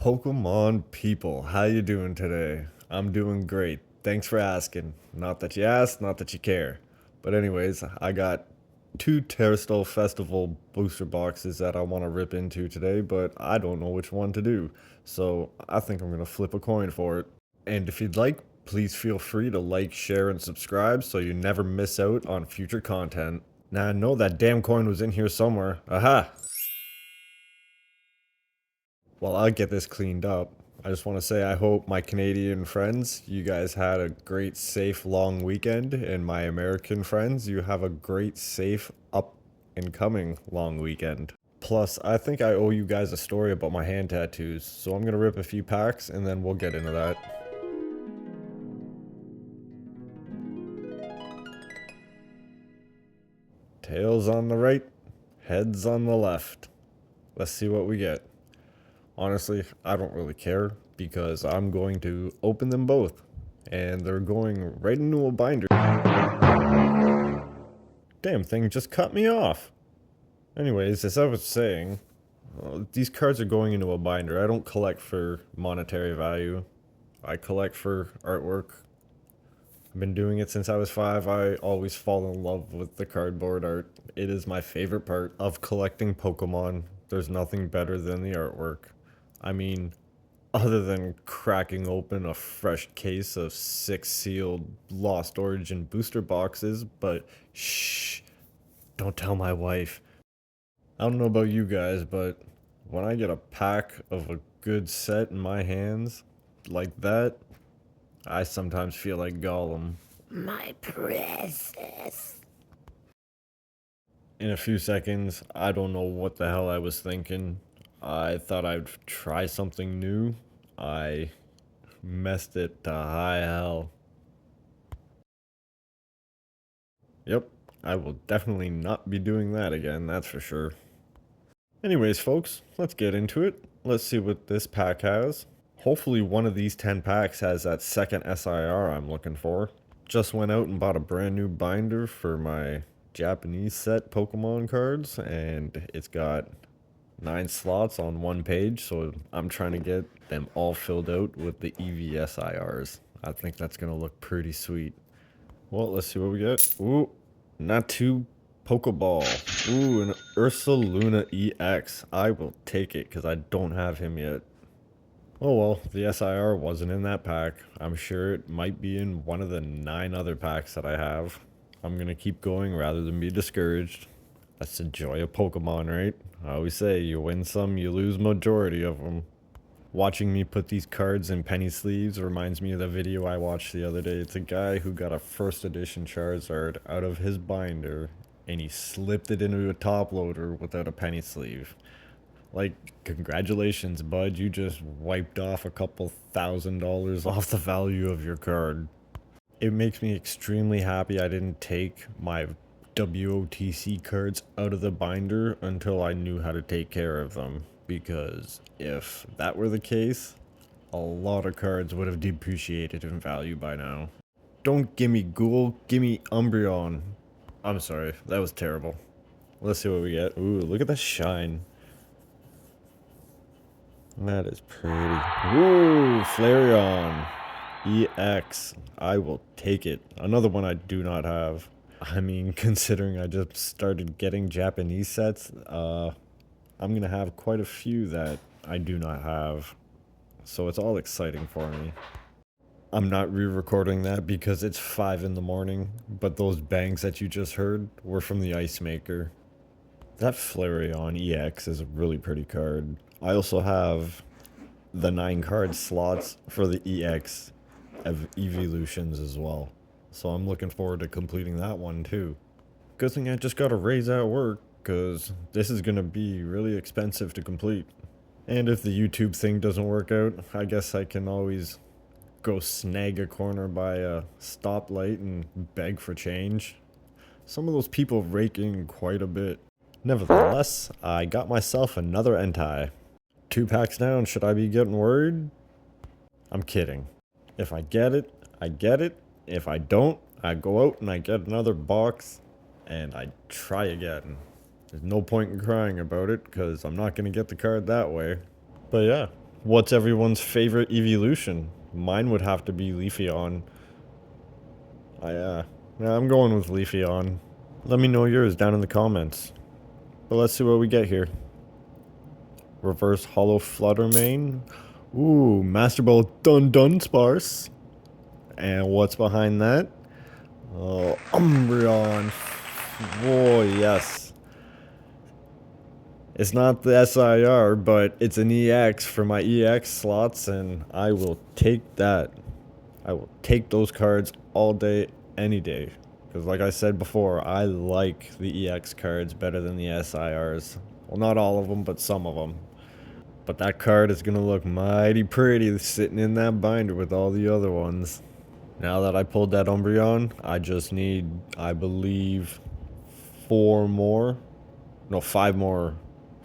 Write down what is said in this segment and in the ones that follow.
Pokemon people, how you doing today? I'm doing great. Thanks for asking. Not that you asked, not that you care. But anyways, I got two Terastal Festival booster boxes that I want to rip into today, but I don't know which one to do. So I think I'm going to flip a coin for it. And if you'd like, please feel free to like, share, and subscribe so you never miss out on future content. Now I know that damn coin was in here somewhere. Aha! While I get this cleaned up, I just want to say I hope my Canadian friends, you guys had a great, safe, long weekend, and my American friends, you have a great, safe, up and coming long weekend. Plus, I think I owe you guys a story about my hand tattoos, so I'm gonna rip a few packs and then we'll get into that. Tails on the right, heads on the left. Let's see what we get. Honestly, I don't really care because I'm going to open them both and they're going right into a binder. Damn thing just cut me off. Anyways, as I was saying, these cards are going into a binder. I don't collect for monetary value. I collect for artwork. I've been doing it since I was 5. I always fall in love with the cardboard art. It is my favorite part of collecting Pokemon. There's nothing better than the artwork. I mean, other than cracking open a fresh case of 6 sealed Lost Origin booster boxes, but shh, don't tell my wife. I don't know about you guys, but when I get a pack of a good set in my hands, like that, I sometimes feel like Gollum. My precious. In a few seconds, I don't know what the hell I was thinking. I thought I'd try something new. I messed it to high hell. Yep, I will definitely not be doing that again, that's for sure. Anyways, folks, let's get into it. Let's see what this pack has. Hopefully one of these 10 packs has that second SIR I'm looking for. Just went out and bought a brand new binder for my Japanese set Pokemon cards, and it's got 9 slots on one page, so I'm trying to get them all filled out with the EVSIRs. I think that's going to look pretty sweet. Well, let's see what we get. Ooh, not too Pokeball. Ooh, an Ursaluna EX. I will take it because I don't have him yet. Oh well, the SIR wasn't in that pack. I'm sure it might be in one of the 9 other packs that I have. I'm going to keep going rather than be discouraged. That's the joy of Pokemon, right? I always say, you win some, you lose majority of them. Watching me put these cards in penny sleeves reminds me of the video I watched the other day. It's a guy who got a first edition Charizard out of his binder, and he slipped it into a top loader without a penny sleeve. Like, congratulations, bud, you just wiped off a couple $1,000 off the value of your card. It makes me extremely happy I didn't take my WOTC cards out of the binder until I knew how to take care of them, because if that were the case, a lot of cards would have depreciated in value by now. Don't gimme Ghoul, gimme Umbreon. I'm sorry, that was terrible. Let's see what we get. Ooh, look at the shine. That is pretty. Ooh, Flareon EX. I will take it. Another one I do not have. I mean, considering I just started getting Japanese sets, I'm gonna have quite a few that I do not have. So it's all exciting for me. I'm not re-recording that because it's 5 in the morning, but those bangs that you just heard were from the Ice Maker. That Flareon EX is a really pretty card. I also have the 9 card slots for the EX evolutions as well. So I'm looking forward to completing that one too. Good thing I just got a raise at work, because this is going to be really expensive to complete. And if the YouTube thing doesn't work out, I guess I can always go snag a corner by a stoplight and beg for change. Some of those people rake in quite a bit. Nevertheless, I got myself another Entei. 2 packs down, should I be getting worried? I'm kidding. If I get it, I get it. If I don't, I go out and I get another box and I try again. There's no point in crying about it because I'm not going to get the card that way. But yeah, What's everyone's favorite evolution? Mine would have to be Leafeon. Yeah, I'm going with Leafeon. Let me know yours down in the comments. But let's see what we get here. Reverse Hollow Fluttermane. Ooh, Master Ball Dun Sparse. And what's behind that? Oh, Umbreon. Oh, yes. It's not the SIR, but it's an EX for my EX slots, and I will take that. I will take those cards all day, any day. Because like I said before, I like the EX cards better than the SIRs. Well, not all of them, but some of them. But that card is going to look mighty pretty sitting in that binder with all the other ones. Now that I pulled that Umbreon, I just need, I believe, 4 more. No, 5 more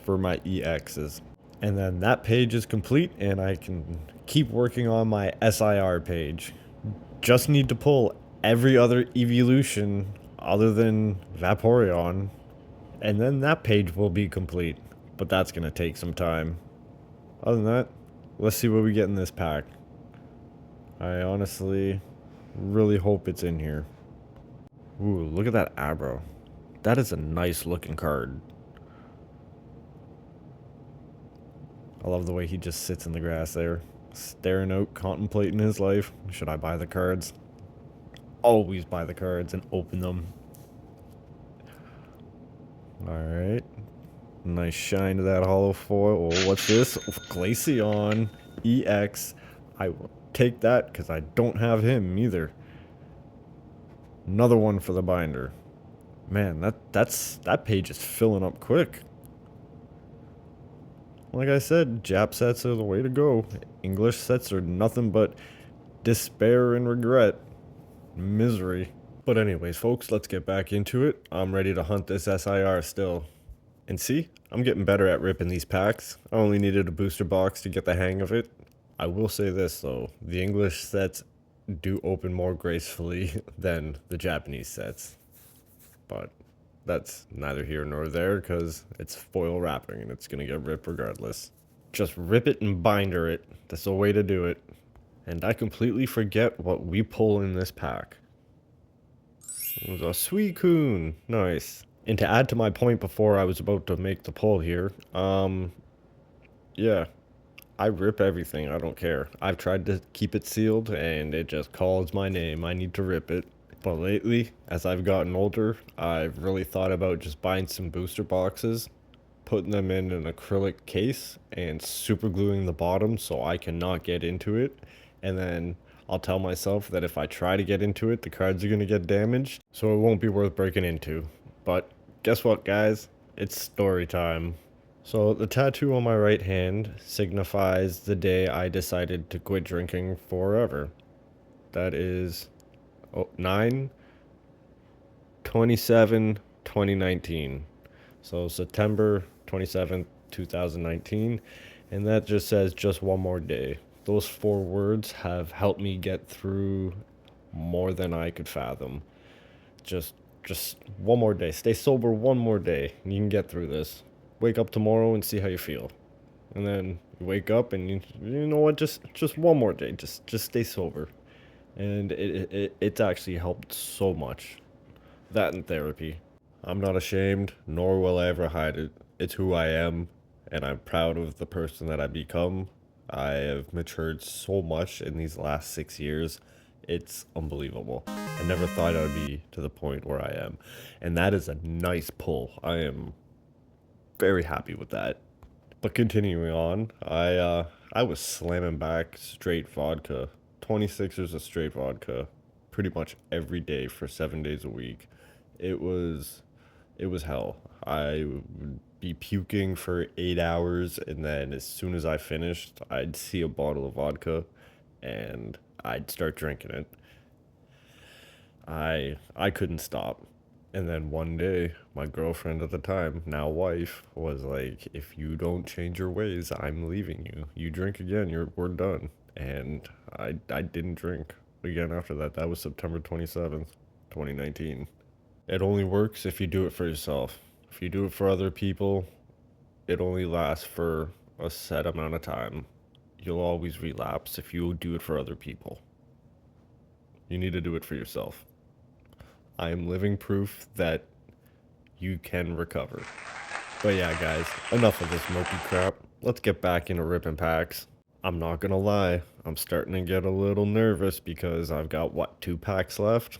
for my EXs. And then that page is complete and I can keep working on my SIR page. Just need to pull every other evolution other than Vaporeon. And then that page will be complete. But that's going to take some time. Other than that, let's see what we get in this pack. I honestly really hope it's in here. Ooh, look at that Abro. That is a nice looking card. I love the way he just sits in the grass there, staring out, contemplating his life. Should I buy the cards? Always buy the cards and open them. Alright. Nice shine to that hollow foil. Oh, what's this? Glaceon EX. I will take that because I don't have him either. Another one for the binder. Man, that page is filling up quick. Like I said, Jap sets are the way to go. English sets are nothing but despair and regret. Misery. But anyways, folks, let's get back into it. I'm ready to hunt this SIR still. And see, I'm getting better at ripping these packs. I only needed a booster box to get the hang of it. I will say this though, the English sets do open more gracefully than the Japanese sets. But that's neither here nor there because it's foil wrapping and it's going to get ripped regardless. Just rip it and binder it. That's the way to do it. And I completely forget what we pull in this pack. It was a Suicune. Nice. And to add to my point before I was about to make the pull here, yeah, I rip everything. I don't care. I've tried to keep it sealed and it just calls my name. I need to rip it. But lately, as I've gotten older, I've really thought about just buying some booster boxes, putting them in an acrylic case, and super gluing the bottom so I cannot get into it. And then I'll tell myself that if I try to get into it, the cards are going to get damaged, so it won't be worth breaking into. But guess what, guys? It's story time. So the tattoo on my right hand signifies the day I decided to quit drinking forever. That is 9/27/2019. So September 27th, 2019. And that just says just one more day. Those 4 words have helped me get through more than I could fathom. Just one more day. Stay sober one more day and you can get through this. Wake up tomorrow and see how you feel. And then you wake up and you know what, just one more day. Just stay sober. And it's actually helped so much. That and therapy. I'm not ashamed, nor will I ever hide it. It's who I am, and I'm proud of the person that I've become. I have matured so much in these last 6 years. It's unbelievable. I never thought I would be to the point where I am. And that is a nice pull. I am very happy with that. But continuing on, I was slamming back straight vodka, 26ers of straight vodka, pretty much every day for 7 days a week. It was hell. I would be puking for 8 hours, and then as soon as I finished, I'd see a bottle of vodka, and I'd start drinking it. I couldn't stop. And then one day, my girlfriend at the time, now wife, was like, "If you don't change your ways, I'm leaving you. You drink again, we're done." And I didn't drink again after that. That was September 27th, 2019. It only works if you do it for yourself. If you do it for other people, it only lasts for a set amount of time. you'll always relapse if you do it for other people. You need to do it for yourself. I am living proof that you can recover. But yeah, guys, enough of this mopey crap. Let's get back into ripping packs. I'm not gonna lie, I'm starting to get a little nervous because I've got, what, 2 packs left?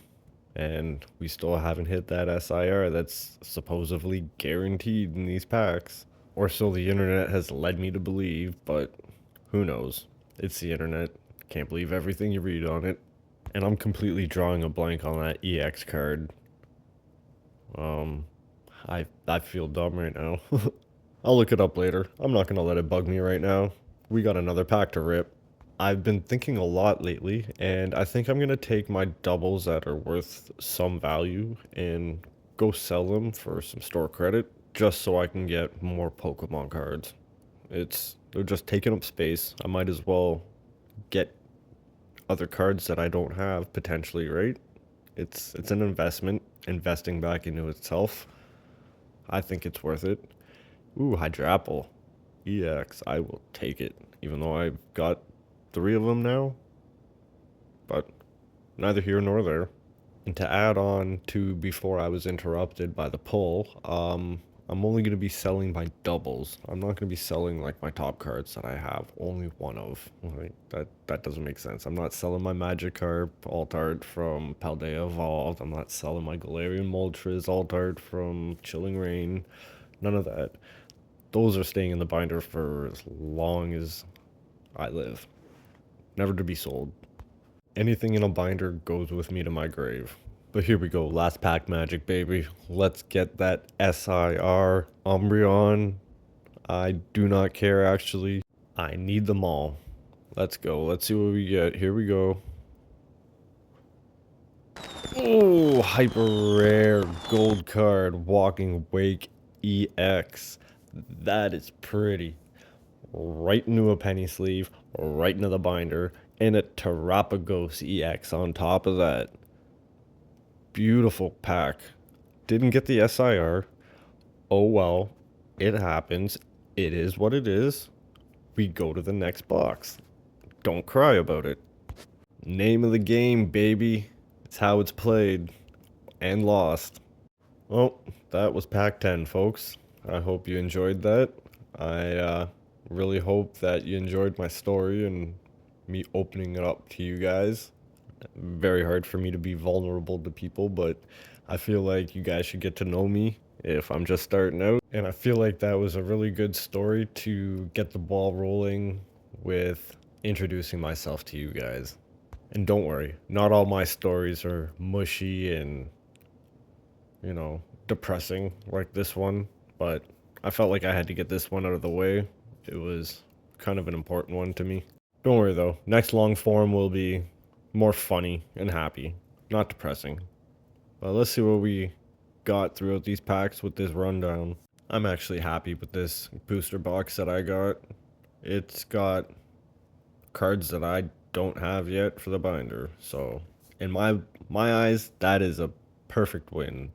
And we still haven't hit that SIR that's supposedly guaranteed in these packs. Or so the internet has led me to believe, but who knows? It's the internet. Can't believe everything you read on it. And I'm completely drawing a blank on that EX card. I feel dumb right now. I'll look it up later. I'm not gonna let it bug me right now. We got another pack to rip. I've been thinking a lot lately, and I think I'm gonna take my doubles that are worth some value and go sell them for some store credit, just so I can get more Pokemon cards. They're just taking up space. I might as well get other cards that I don't have potentially, right? It's an investment, investing back into itself. I think it's worth it. Ooh, Hydrapple. EX, I will take it. Even though I've got 3 of them now. But neither here nor there. And to add on to before I was interrupted by the pull, I'm only going to be selling my doubles. I'm not going to be selling like my top cards that I have only one of. Right? That doesn't make sense. I'm not selling my Magikarp Altart from Paldea Evolved. I'm not selling my Galarian Moltres Altart from Chilling Reign. None of that. Those are staying in the binder for as long as I live. Never to be sold. Anything in a binder goes with me to my grave. But here we go, last pack magic, baby. Let's get that SIR Umbreon. I do not care, actually. I need them all. Let's go. Let's see what we get. Here we go. Oh, hyper rare gold card, Walking Wake EX. That is pretty. Right into a penny sleeve, right into the binder, and a Terapagos EX on top of that. Beautiful pack. Didn't get the SIR. Oh well, it happens. It is what it is. We go to the next box. Don't cry about it. Name of the game, baby. It's how it's played and lost. Well, that was pack 10, folks. I hope you enjoyed that. I really hope that you enjoyed my story and me opening it up to you guys. Very hard for me to be vulnerable to people, but I feel like you guys should get to know me if I'm just starting out. And I feel like that was a really good story to get the ball rolling with introducing myself to you guys. And don't worry, not all my stories are mushy and, depressing like this one, but I felt like I had to get this one out of the way. It was kind of an important one to me. Don't worry though, next long form will be more funny and happy, not depressing. But let's see what we got throughout these packs with this rundown. I'm actually happy with this booster box that I got. It's got cards that I don't have yet for the binder, so in my eyes, that is a perfect win.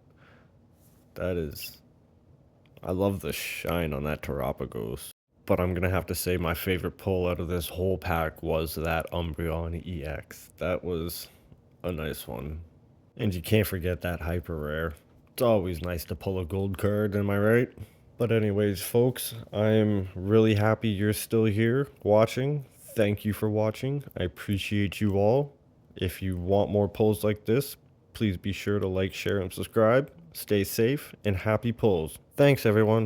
I love the shine on that Terapagos. But I'm gonna have to say my favorite pull out of this whole pack was that Umbreon EX. That was a nice one. And you can't forget that hyper rare. It's always nice to pull a gold card, am I right? But anyways, folks, I'm really happy you're still here watching. Thank you for watching. I appreciate you all. If you want more pulls like this, please be sure to like, share, and subscribe. Stay safe and happy pulls. Thanks, everyone.